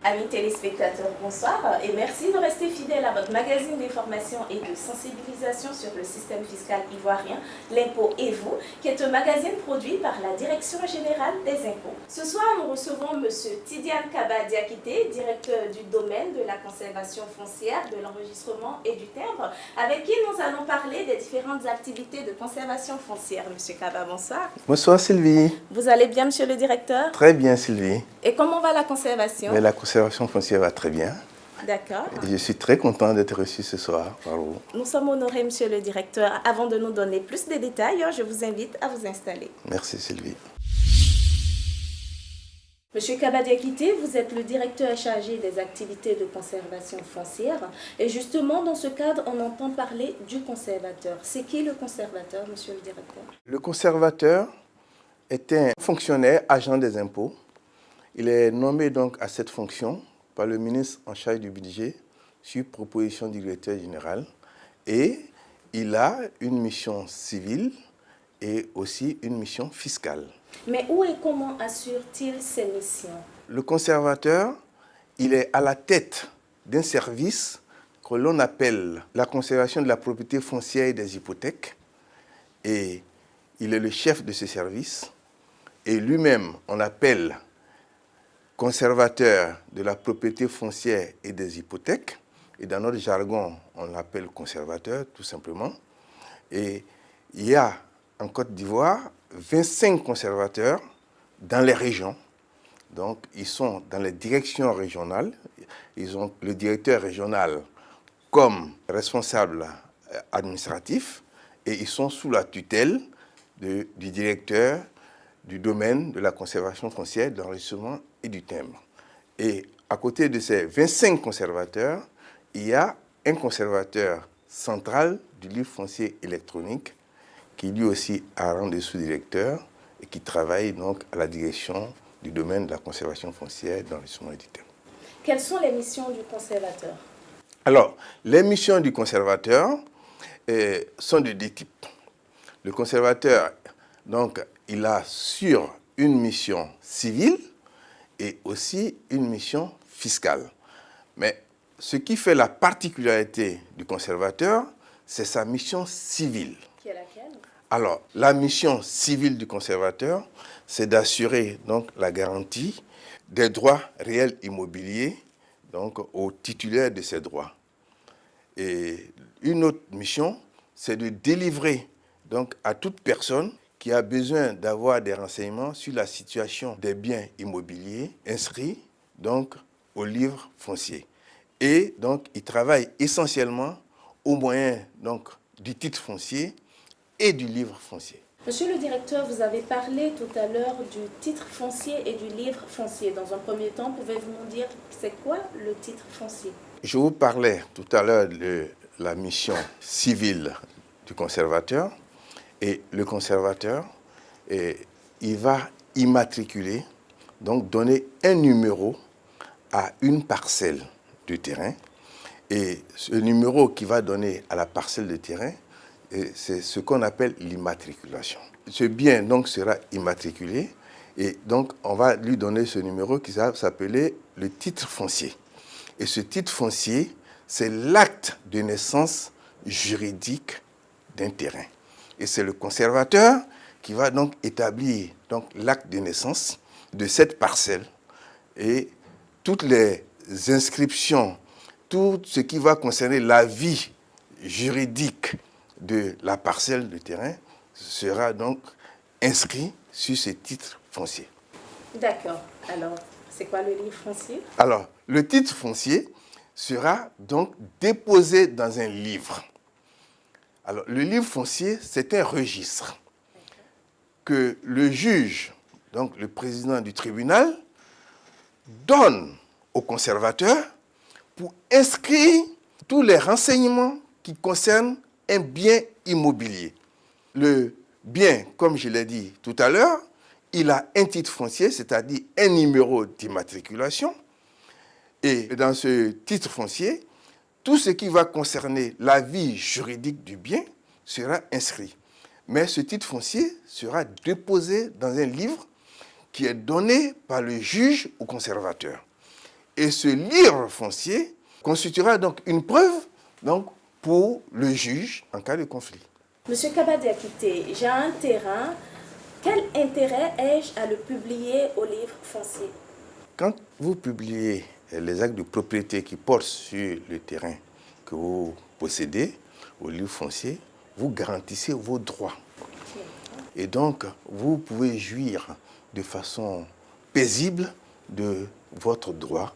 Amis téléspectateurs, bonsoir et merci de rester fidèles à votre magazine d'information et de sensibilisation sur le système fiscal ivoirien, L'Impôt et vous, qui est un magazine produit par la Direction générale des impôts. Ce soir, nous recevons M. Tidiane Kaba Diakité, directeur du domaine de la conservation foncière, de l'enregistrement et du timbre, avec qui nous allons parler des différentes activités de conservation foncière. M. Kaba, bonsoir. Bonsoir Sylvie. Vous allez bien, monsieur le directeur? Très bien Sylvie. Et comment va la conservation? Mais la conservation foncière va très bien. D'accord. Je suis très content d'être reçu ce soir par vous. Nous sommes honorés, monsieur le directeur. Avant de nous donner plus de détails, je vous invite à vous installer. Merci Sylvie. Monsieur Kaba Diakité, vous êtes le directeur chargé des activités de conservation foncière. Et justement, dans ce cadre, on entend parler du conservateur. C'est qui le conservateur, monsieur le directeur? Le conservateur est un fonctionnaire agent des impôts. Il est nommé donc à cette fonction par le ministre en charge du budget sur proposition du directeur général. Et il a une mission civile et aussi une mission fiscale. Mais où et comment assure-t-il ses missions? Le conservateur, il est à la tête d'un service que l'on appelle la conservation de la propriété foncière et des hypothèques. Et il est le chef de ce service. Et lui-même, on appelle conservateur de la propriété foncière et des hypothèques. Et dans notre jargon, on l'appelle conservateur, tout simplement. Et il y a en Côte d'Ivoire 25 conservateurs dans les régions. Donc, ils sont dans les directions régionales. Ils ont le directeur régional comme responsable administratif et ils sont sous la tutelle du directeur du domaine de la conservation foncière, de l'enregistrement et du timbre. Et à côté de ces 25 conservateurs, il y a un conservateur central du livre foncier électronique qui lui aussi a rang de sous-directeur et qui travaille donc à la direction du domaine de la conservation foncière, de l'enregistrement et du timbre. Quelles sont les missions du conservateur? Alors, les missions du conservateur sont de deux types. Le conservateur, donc, il a sur une mission civile et aussi une mission fiscale. Mais ce qui fait la particularité du conservateur, c'est sa mission civile. Qui est laquelle? Alors, la mission civile du conservateur, c'est d'assurer donc la garantie des droits réels immobiliers donc aux titulaires de ces droits. Et une autre mission, c'est de délivrer donc à toute personne qui a besoin d'avoir des renseignements sur la situation des biens immobiliers inscrits donc au livre foncier. Et donc, il travaille essentiellement au moyen donc du titre foncier et du livre foncier. Monsieur le directeur, vous avez parlé tout à l'heure du titre foncier et du livre foncier. Dans un premier temps, pouvez-vous nous dire c'est quoi le titre foncier? Je vous parlais tout à l'heure de la mission civile du conservateur. Et le conservateur, il va immatriculer, donc donner un numéro à une parcelle de terrain. Et ce numéro qu'il va donner à la parcelle de terrain, c'est ce qu'on appelle l'immatriculation. Ce bien donc sera immatriculé et donc on va lui donner ce numéro qui va s'appeler le titre foncier. Et ce titre foncier, c'est l'acte de naissance juridique d'un terrain. Et c'est le conservateur qui va donc établir donc l'acte de naissance de cette parcelle et toutes les inscriptions, tout ce qui va concerner la vie juridique de la parcelle de terrain sera donc inscrit sur ce titre foncier. D'accord. Alors, c'est quoi le livre foncier? Alors, le titre foncier sera donc déposé dans un livre. Alors, le livre foncier, c'est un registre que le juge, donc le président du tribunal, donne au conservateur pour inscrire tous les renseignements qui concernent un bien immobilier. Le bien, comme je l'ai dit tout à l'heure, il a un titre foncier, c'est-à-dire un numéro d'immatriculation. Et dans ce titre foncier, tout ce qui va concerner la vie juridique du bien sera inscrit. Mais ce titre foncier sera déposé dans un livre qui est donné par le juge au conservateur. Et ce livre foncier constituera donc une preuve donc, pour le juge en cas de conflit. Monsieur Kabadiakité, j'ai un terrain. Quel intérêt ai-je à le publier au livre foncier? Quand vous publiez les actes de propriété qui portent sur le terrain que vous possédez au livre foncier, vous garantissez vos droits. Et donc, vous pouvez jouir de façon paisible de votre droit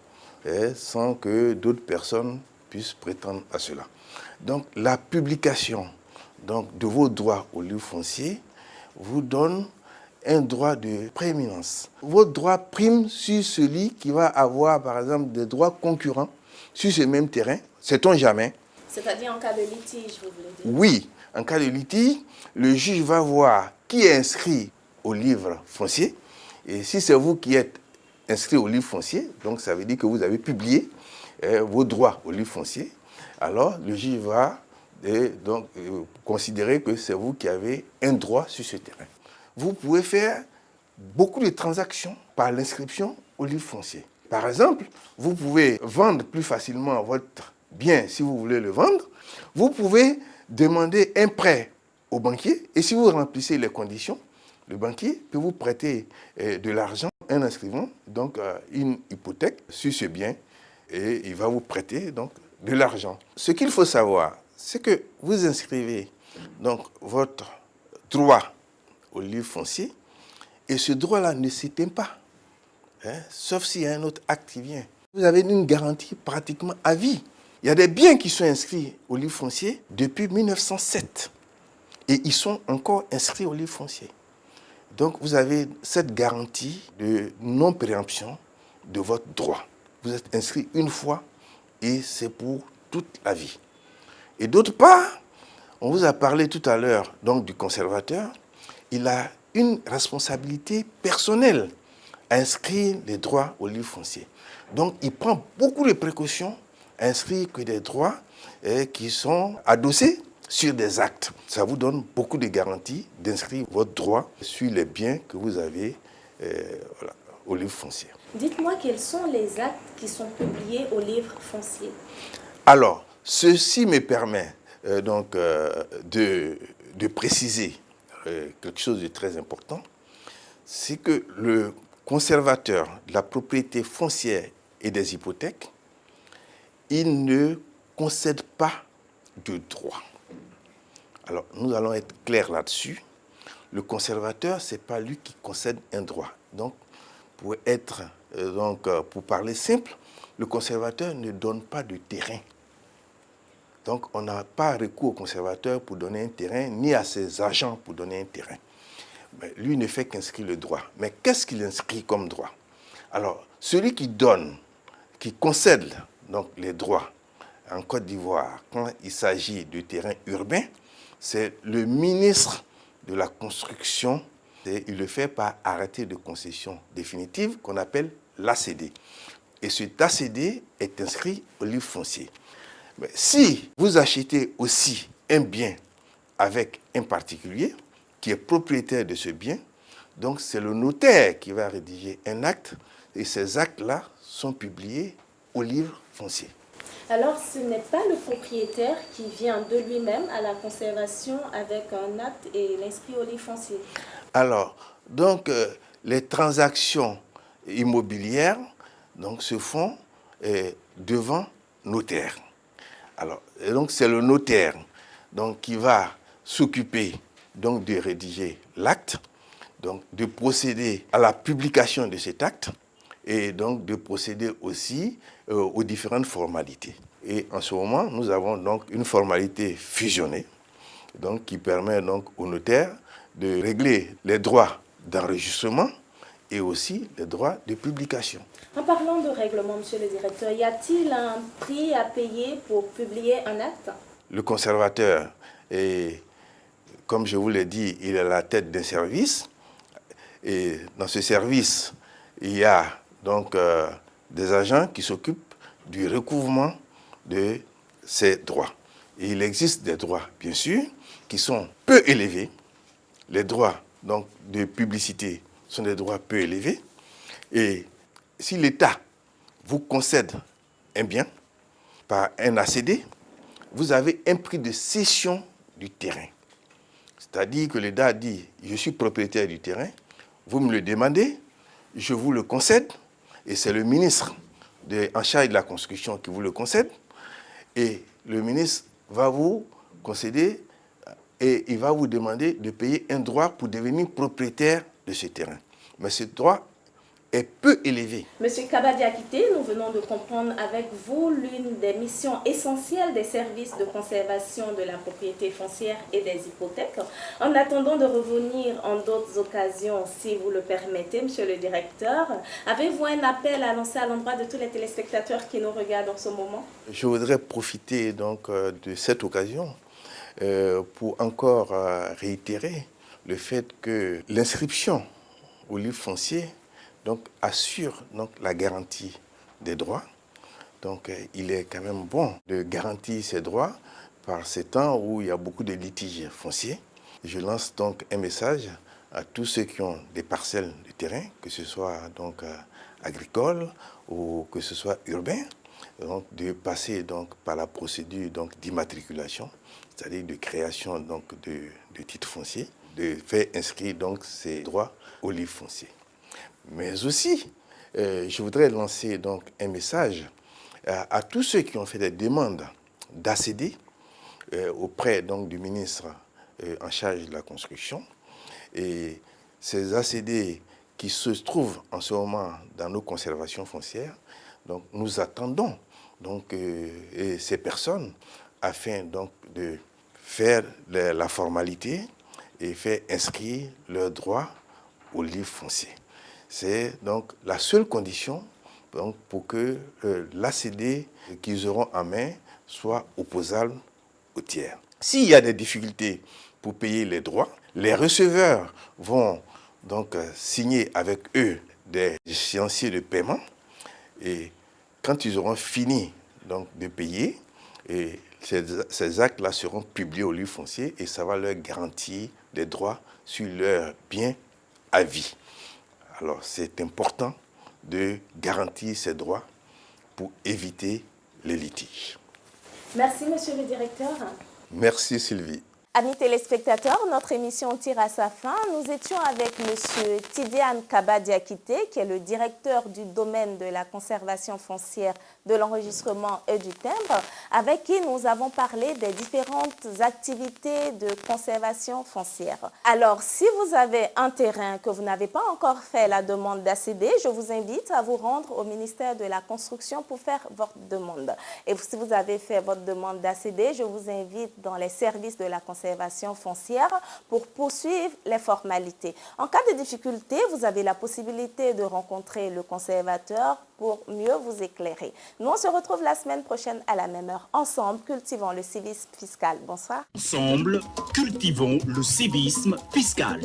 sans que d'autres personnes puissent prétendre à cela. Donc, la publication de vos droits au livre foncier vous donne un droit de prééminence. Votre droit prime sur celui qui va avoir, par exemple, des droits concurrents sur ce même terrain. Sait-on jamais? C'est-à-dire en cas de litige, vous voulez dire? Oui, en cas de litige, le juge va voir qui est inscrit au livre foncier. Et si c'est vous qui êtes inscrit au livre foncier, donc ça veut dire que vous avez publié vos droits au livre foncier, alors le juge va considérer que c'est vous qui avez un droit sur ce terrain. Vous pouvez faire beaucoup de transactions par l'inscription au livre foncier. Par exemple, vous pouvez vendre plus facilement votre bien si vous voulez le vendre. Vous pouvez demander un prêt au banquier et si vous remplissez les conditions, le banquier peut vous prêter de l'argent en inscrivant donc une hypothèque sur ce bien et il va vous prêter donc de l'argent. Ce qu'il faut savoir, c'est que vous inscrivez donc votre droit au livre foncier et ce droit-là ne s'éteint pas, sauf s'il y a un autre acte qui vient. Vous avez une garantie pratiquement à vie. Il y a des biens qui sont inscrits au livre foncier depuis 1907 et ils sont encore inscrits au livre foncier. Donc vous avez cette garantie de non-préemption de votre droit. Vous êtes inscrit une fois et c'est pour toute la vie. Et d'autre part, on vous a parlé tout à l'heure donc du conservateur. Il a une responsabilité personnelle à inscrire les droits au livre foncier. Donc il prend beaucoup de précautions à inscrire que des droits qui sont adossés sur des actes. Ça vous donne beaucoup de garanties d'inscrire votre droit sur les biens que vous avez au livre foncier. Dites-moi quels sont les actes qui sont publiés au livre foncier. Alors, ceci me permet de préciser quelque chose de très important, c'est que le conservateur de la propriété foncière et des hypothèques, il ne concède pas de droit. Alors, nous allons être clairs là-dessus. Le conservateur, ce n'est pas lui qui concède un droit. Donc, pour parler simple, le conservateur ne donne pas de terrain. Donc, on n'a pas recours au conservateur pour donner un terrain, ni à ses agents pour donner un terrain. Mais lui ne fait qu'inscrire le droit. Mais qu'est-ce qu'il inscrit comme droit? Alors, celui qui donne, qui concède donc, les droits en Côte d'Ivoire, quand il s'agit de terrains urbains, c'est le ministre de la Construction. Et il le fait par arrêté de concession définitive qu'on appelle l'ACD. Et cet ACD est inscrit au livre foncier. Mais si vous achetez aussi un bien avec un particulier qui est propriétaire de ce bien, donc c'est le notaire qui va rédiger un acte et ces actes-là sont publiés au livre foncier. Alors, ce n'est pas le propriétaire qui vient de lui-même à la conservation avec un acte et l'inscrit au livre foncier. Alors, donc, les transactions immobilières donc, se font devant notaire. Alors, et donc, c'est le notaire donc, qui va s'occuper donc, de rédiger l'acte, donc, de procéder à la publication de cet acte et donc de procéder aussi aux différentes formalités. Et en ce moment, nous avons donc une formalité fusionnée donc, qui permet donc, au notaire de régler les droits d'enregistrement et aussi les droits de publication. En parlant de règlement, monsieur le directeur, y a-t-il un prix à payer pour publier un acte? Le conservateur, comme je vous l'ai dit, il est à la tête d'un service. Et dans ce service, il y a donc des agents qui s'occupent du recouvrement de ces droits. Et il existe des droits, bien sûr, qui sont peu élevés. Les droits donc, de publicité sont des droits peu élevés. Et si l'État vous concède un bien par un ACD, vous avez un prix de cession du terrain. C'est-à-dire que l'État dit, je suis propriétaire du terrain, vous me le demandez, je vous le concède, et c'est le ministre en charge de la construction qui vous le concède, et le ministre va vous concéder et il va vous demander de payer un droit pour devenir propriétaire de ce terrain. Mais ce droit est peu élevé. Monsieur Kaba Diakité, nous venons de comprendre avec vous l'une des missions essentielles des services de conservation de la propriété foncière et des hypothèques. En attendant de revenir en d'autres occasions, si vous le permettez, monsieur le directeur, avez-vous un appel à lancer à l'endroit de tous les téléspectateurs qui nous regardent en ce moment? Je voudrais profiter donc de cette occasion pour encore réitérer le fait que l'inscription au livre foncier donc, assure donc, la garantie des droits. Donc il est quand même bon de garantir ces droits par ces temps où il y a beaucoup de litiges fonciers. Je lance donc un message à tous ceux qui ont des parcelles de terrain, que ce soit donc agricole ou que ce soit urbain, donc, de passer donc, par la procédure d'immatriculation, c'est-à-dire de création donc, de titres fonciers, de faire inscrire donc, ces droits au livre foncier. Mais aussi, je voudrais lancer donc, un message à tous ceux qui ont fait des demandes d'ACD auprès donc, du ministre en charge de la construction. Et ces ACD qui se trouvent en ce moment dans nos conservations foncières, donc, nous attendons donc, ces personnes afin donc, de faire la formalité et faire inscrire leurs droits au livre foncier. C'est donc la seule condition donc, pour que l'ACD qu'ils auront en main soit opposable au tiers. S'il y a des difficultés pour payer les droits, les receveurs vont donc signer avec eux des échéanciers de paiement et quand ils auront fini donc, de payer, et ces actes-là seront publiés au livre foncier et ça va leur garantir des droits sur leurs biens à vie. Alors, c'est important de garantir ces droits pour éviter les litiges. Merci, monsieur le directeur. Merci, Sylvie. Amis téléspectateurs, notre émission tire à sa fin. Nous étions avec monsieur Tidiane Kaba Diakité, qui est le directeur du domaine de la conservation foncière, de l'enregistrement et du timbre, avec qui nous avons parlé des différentes activités de conservation foncière. Alors, si vous avez un terrain que vous n'avez pas encore fait la demande d'ACD, je vous invite à vous rendre au ministère de la Construction pour faire votre demande. Et si vous avez fait votre demande d'ACD, je vous invite dans les services de la conservation foncière pour poursuivre les formalités. En cas de difficulté, vous avez la possibilité de rencontrer le conservateur pour mieux vous éclairer. Nous, on se retrouve la semaine prochaine à la même heure. Ensemble, cultivons le civisme fiscal. Bonsoir. Ensemble, cultivons le civisme fiscal.